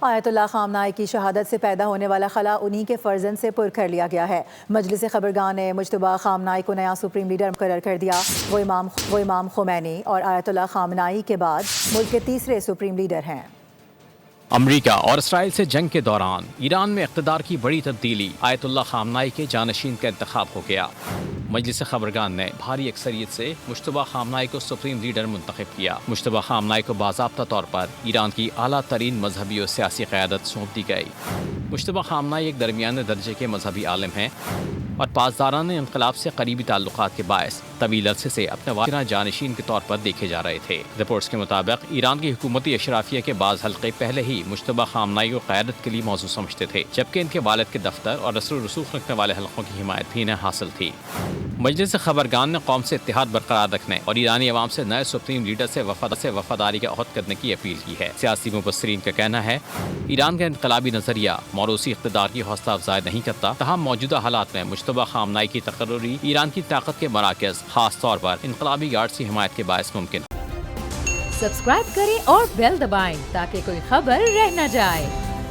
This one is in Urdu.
آیت اللہ خامنائی کی شہادت سے پیدا ہونے والا خلا انہی کے فرزند سے پر کر لیا گیا ہے۔ مجلس خبرگان نے مجتبیٰ خامنائی کو نیا سپریم لیڈر مقرر کر دیا۔ وہ امام خمینی اور آیت اللہ خامنائی کے بعد ملک کے تیسرے سپریم لیڈر ہیں۔ امریکہ اور اسرائیل سے جنگ کے دوران ایران میں اقتدار کی بڑی تبدیلی، آیت اللہ خامنائی کے جانشین کا انتخاب ہو گیا۔ مجلس خبرگان نے بھاری اکثریت سے مجتبیٰ خامنائی کو سپریم لیڈر منتخب کیا۔ مجتبیٰ خامنائی کو باضابطہ طور پر ایران کی اعلیٰ ترین مذہبی اور سیاسی قیادت سونپ دی گئی۔ مجتبیٰ خامنائی ایک درمیانے درجے کے مذہبی عالم ہیں اور پاسدارانہ انقلاب سے قریبی تعلقات کے باعث طویل عرصے سے اپنے واقعہ جانشین کے طور پر دیکھے جا رہے تھے۔ رپورٹس کے مطابق ایران کی حکومتی اشرافیہ کے بعض حلقے پہلے ہی مجتبیٰ خامنائی کو قیادت کے لیے موزوں سمجھتے تھے، جبکہ ان کے والد کے دفتر اور اثر و رسوخ رکھنے والے حلقوں کی حمایت بھی انہیں حاصل تھی۔ مجلس خبرگان نے قوم سے اتحاد برقرار رکھنے اور ایرانی عوام سے نئے سپریم لیڈر سے وفاداری کا عہد کرنے کی اپیل کی ہے۔ سیاسی مبصرین کا کہنا ہے ایران کا انقلابی نظریہ موروثی اقتدار کی حوصلہ افزائی نہیں کرتا، تاہم موجودہ حالات میں مجتبیٰ خامنائی کی تقرری ایران کی طاقت کے مراکز، خاص طور پر انقلابی گارڈز کی حمایت کے باعث ممکن۔ سبسکرائب کریں اور بیل دبائیں تاکہ کوئی خبر رہ نہ جائے۔